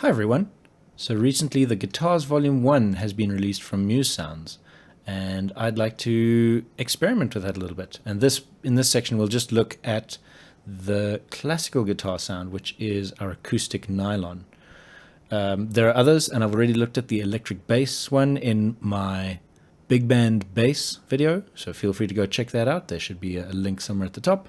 Hi everyone! So recently the Guitars Volume 1 has been released from MuseSounds, and I'd like to experiment with that a little bit. And in this section we'll just look at the classical guitar sound, which is our acoustic nylon. There are others, and I've already looked at the electric bass one in my big band bass video, so feel free to go check that out. There should be a link somewhere at the top.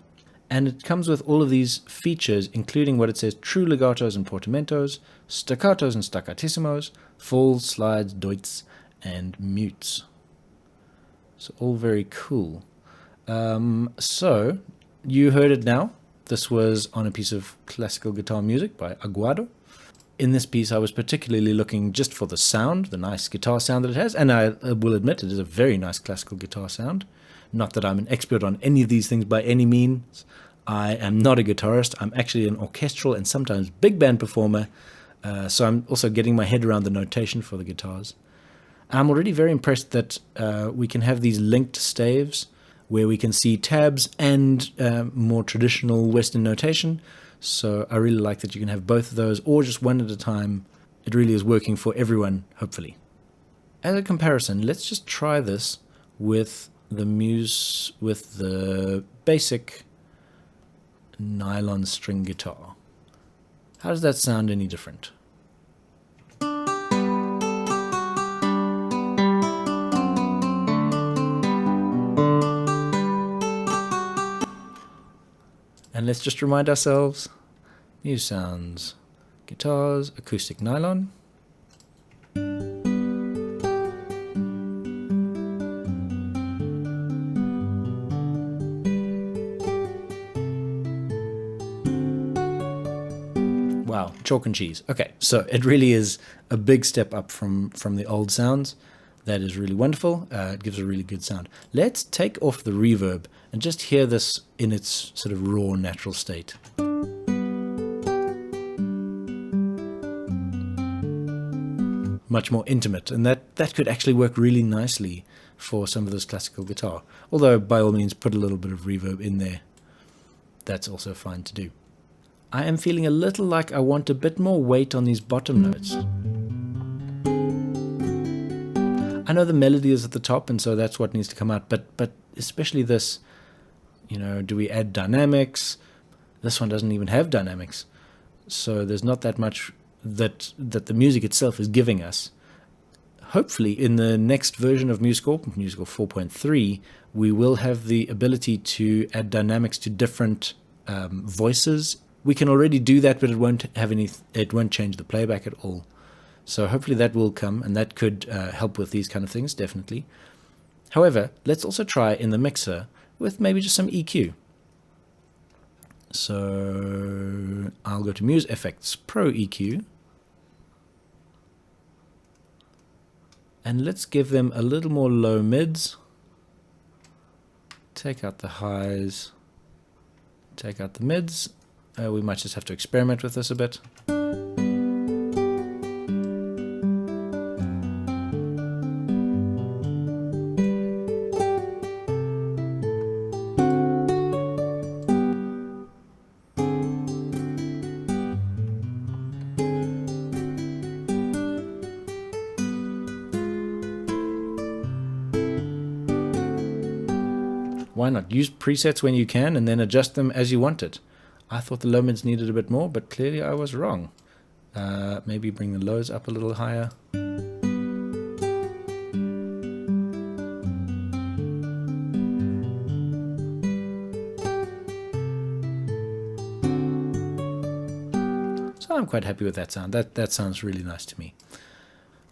And it comes with all of these features, including what it says: true legatos and portamentos, staccatos and staccatissimos, falls, slides, doits, and mutes. So all very cool. So you heard it now. This was on a piece of classical guitar music by Aguado. In this piece, I was particularly looking just for the sound, the nice guitar sound that it has, and I will admit it is a very nice classical guitar sound. Not that I'm an expert on any of these things by any means. I am not a guitarist. I'm actually an orchestral and sometimes big band performer, so I'm also getting my head around the notation for the guitars. I'm already very impressed that we can have these linked staves where we can see tabs and more traditional Western notation. So I really like that you can have both of those, or just one at a time. It really is working for everyone, hopefully. As a comparison, let's just try this with the basic nylon string guitar. How does that sound any different? And let's just remind ourselves, MuseSounds Guitars, acoustic nylon. Wow, chalk and cheese. Okay, so it really is a big step up from the old sounds. That is really wonderful. It gives a really good sound. Let's take off the reverb and just hear this in its sort of raw, natural state. Much more intimate, and that could actually work really nicely for some of this classical guitar. Although, by all means, put a little bit of reverb in there. That's also fine to do. I am feeling a little like I want a bit more weight on these bottom notes. I know the melody is at the top, and so that's what needs to come out, but especially this, do we add dynamics? This one doesn't even have dynamics, so there's not that much that the music itself is giving us. Hopefully in the next version of Musical 4.3, we will have the ability to add dynamics to different voices. We can already do that, but it won't change the playback at all. So hopefully that will come, and that could help with these kind of things, definitely. However, let's also try in the mixer with maybe just some EQ. So I'll go to Muse Effects Pro EQ. And let's give them a little more low mids. Take out the highs. Take out the mids. We might just have to experiment with this a bit. Why not? Use presets when you can and then adjust them as you want it. I thought the low mids needed a bit more, but clearly I was wrong. Maybe bring the lows up a little higher. So I'm quite happy with that sound. That sounds really nice to me.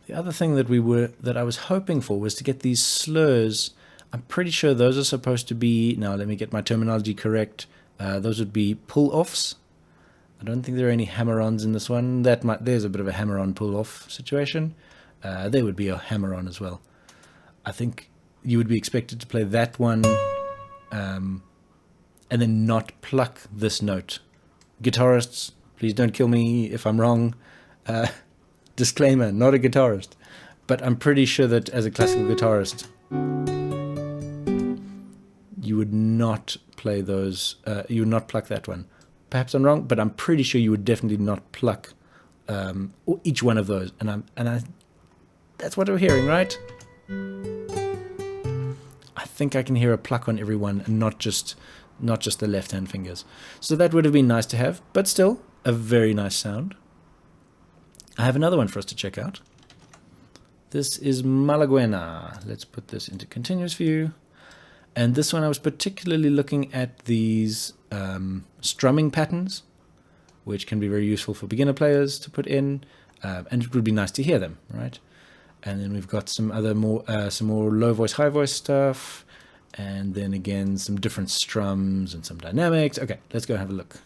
The other thing that I was hoping for was to get these slurs. I'm pretty sure those are supposed to be, now let me get my terminology correct, those would be pull-offs. I don't think there are any hammer-ons in this one. There's a bit of a hammer-on pull-off situation. There would be a hammer-on as well. I think you would be expected to play that one and then not pluck this note. Guitarists, please don't kill me if I'm wrong. Disclaimer, not a guitarist. But I'm pretty sure that as a classical guitarist, you would not play those, you would not pluck that one. Perhaps I'm wrong, but I'm pretty sure you would definitely not pluck each one of those, and that's what we're hearing, right? I think I can hear a pluck on every one, and not just the left-hand fingers. So that would have been nice to have, but still a very nice sound. I have another one for us to check out. This is Malaguena. Let's put this into continuous view. And this one I was particularly looking at these strumming patterns, which can be very useful for beginner players to put in, and it would be nice to hear them, right? And then we've got some other some more low voice, high voice stuff, and then again some different strums and some dynamics. Okay, let's go have a look.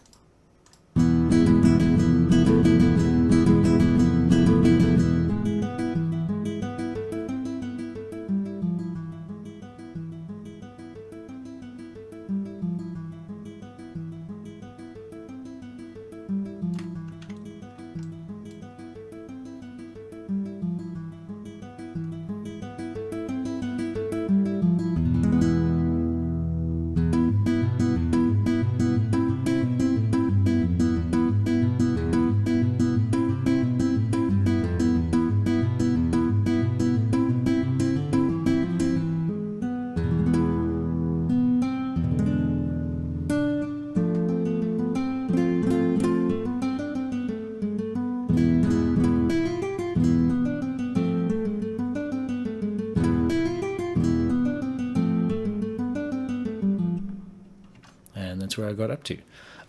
That's where I got up to.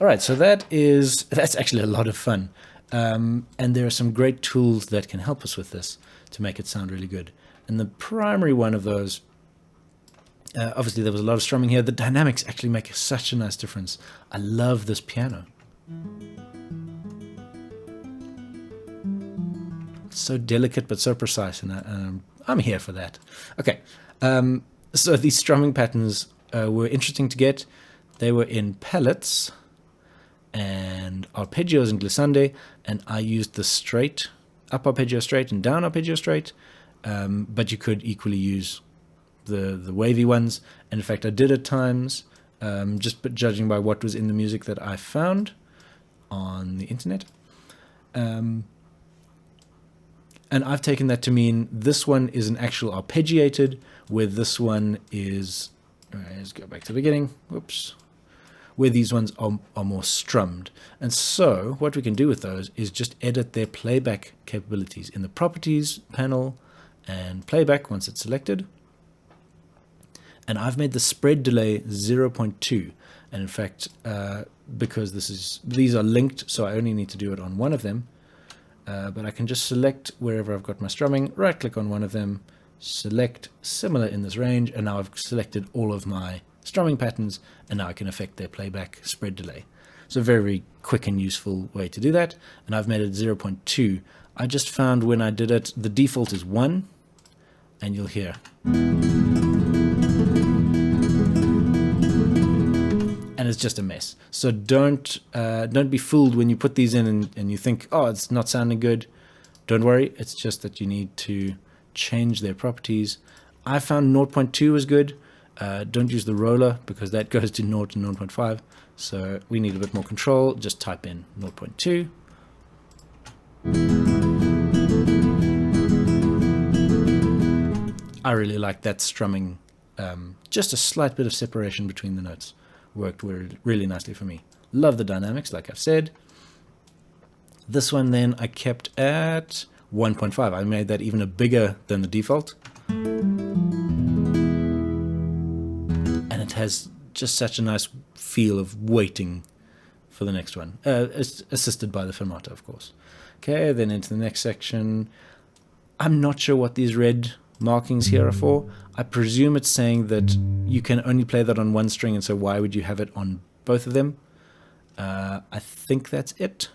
All right, so that's actually a lot of fun, and there are some great tools that can help us with this to make it sound really good. And the primary one of those, obviously there was a lot of strumming here. The dynamics actually make such a nice difference. I love this piano. It's so delicate but so precise, and I'm here for that. Okay, so these strumming patterns were interesting to get. They were in palettes and arpeggios and glissande, and I used the straight, up arpeggio straight and down arpeggio straight, but you could equally use the wavy ones, and in fact I did at times, just judging by what was in the music that I found on the internet. And I've taken that to mean this one is an actual arpeggiated, where this one is, let's go back to the beginning, whoops, where these ones are more strummed. And so what we can do with those is just edit their playback capabilities in the properties panel and playback once it's selected. And I've made the spread delay 0.2. And in fact, because these are linked, so I only need to do it on one of them. But I can just select wherever I've got my strumming, right click on one of them, select similar in this range, and now I've selected all of my strumming patterns, and now I can affect their playback spread delay. It's a very quick and useful way to do that, and I've made it 0.2. I just found when I did it, the default is 1, and you'll hear. And it's just a mess. So don't be fooled when you put these in and you think, oh, it's not sounding good. Don't worry, it's just that you need to change their properties. I found 0.2 was good. Don't use the roller because that goes to 0 to 0.5. So we need a bit more control. Just type in 0.2. I really like that strumming. Just a slight bit of separation between the notes worked really nicely for me. Love the dynamics, like I've said. This one then I kept at 1.5. I made that even bigger than the default. And it has just such a nice feel of waiting for the next one. Assisted by the fermata, of course. Okay, then into the next section. I'm not sure what these red markings here are for. I presume it's saying that you can only play that on one string, and so why would you have it on both of them? I think that's it.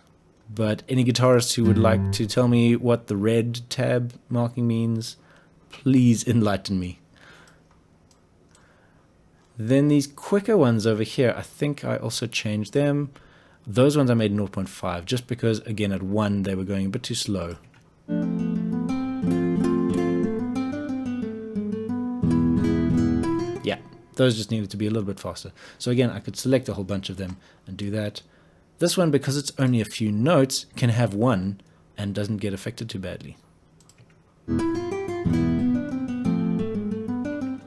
But any guitarists who would like to tell me what the red tab marking means, please enlighten me. Then these quicker ones over here, I think I also changed them. Those ones I made 0.5, just because, again, at 1 they were going a bit too slow. Yeah, those just needed to be a little bit faster. So again, I could select a whole bunch of them and do that. This one, because it's only a few notes, can have 1, and doesn't get affected too badly.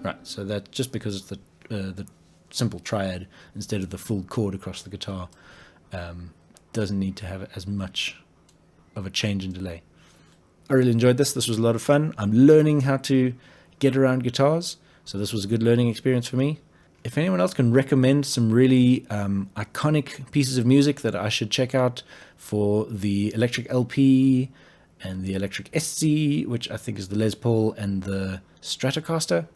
Right, so that's just because it's the simple triad instead of the full chord across the guitar. Doesn't need to have as much of a change in delay. I really enjoyed this. This was a lot of fun. I'm learning how to get around guitars, so this was a good learning experience for me. If anyone else can recommend some really iconic pieces of music that I should check out for the electric LP and the electric SC, which I think is the Les Paul and the Stratocaster,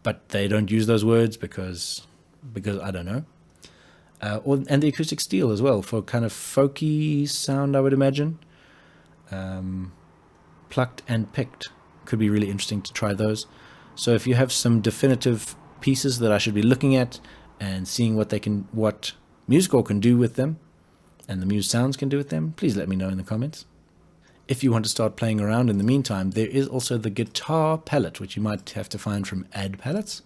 but they don't use those words because I don't know. And the acoustic steel as well for kind of folky sound, I would imagine. Plucked and picked could be really interesting to try those. So if you have some definitive pieces that I should be looking at and seeing what MuseScore can do with them and the MuseSounds can do with them, please let me know in the comments. If you want to start playing around in the meantime, there is also the guitar palette, which you might have to find from Add Palettes.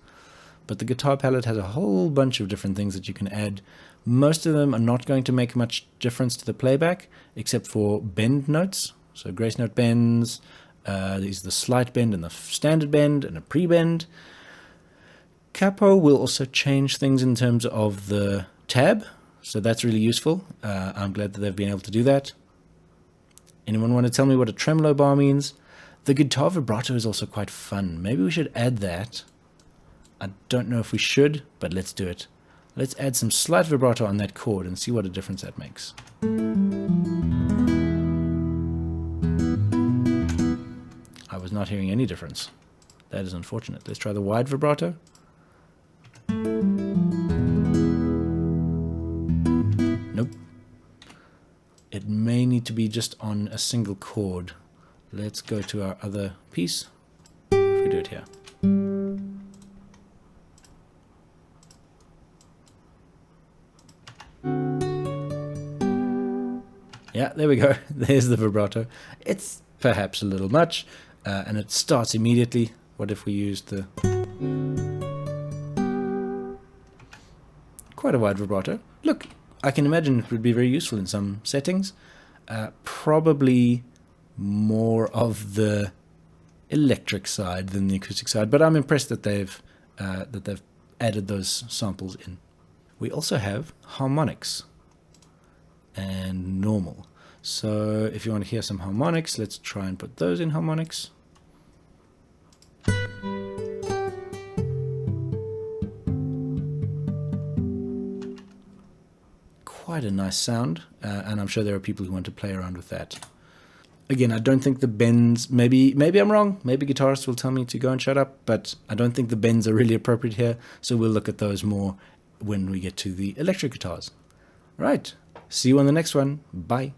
But the guitar palette has a whole bunch of different things that you can add. Most of them are not going to make much difference to the playback, except for bend notes. So grace note bends, these are the slight bend and the standard bend and a pre-bend. Capo will also change things in terms of the tab, so that's really useful. I'm glad that they've been able to do that. Anyone want to tell me what a tremolo bar means? The guitar vibrato is also quite fun. Maybe we should add that. I don't know if we should, but let's do it. Let's add some slight vibrato on that chord and see what a difference that makes. I was not hearing any difference. That is unfortunate. Let's try the wide vibrato. Nope. It may need to be just on a single chord. Let's go to our other piece. If we do it here. Yeah, there we go. There's the vibrato. It's perhaps a little much, and it starts immediately. What if we used the... Quite a wide vibrato. Look, I can imagine it would be very useful in some settings. Probably more of the electric side than the acoustic side, but I'm impressed that they've added those samples in. We also have harmonics and normal. So if you want to hear some harmonics, let's try and put those in harmonics. Quite a nice sound, and I'm sure there are people who want to play around with that. Again, I don't think the bends, maybe I'm wrong, maybe guitarists will tell me to go and shut up, but I don't think the bends are really appropriate here, so we'll look at those more when we get to the electric guitars. Right, see you on the next one. Bye.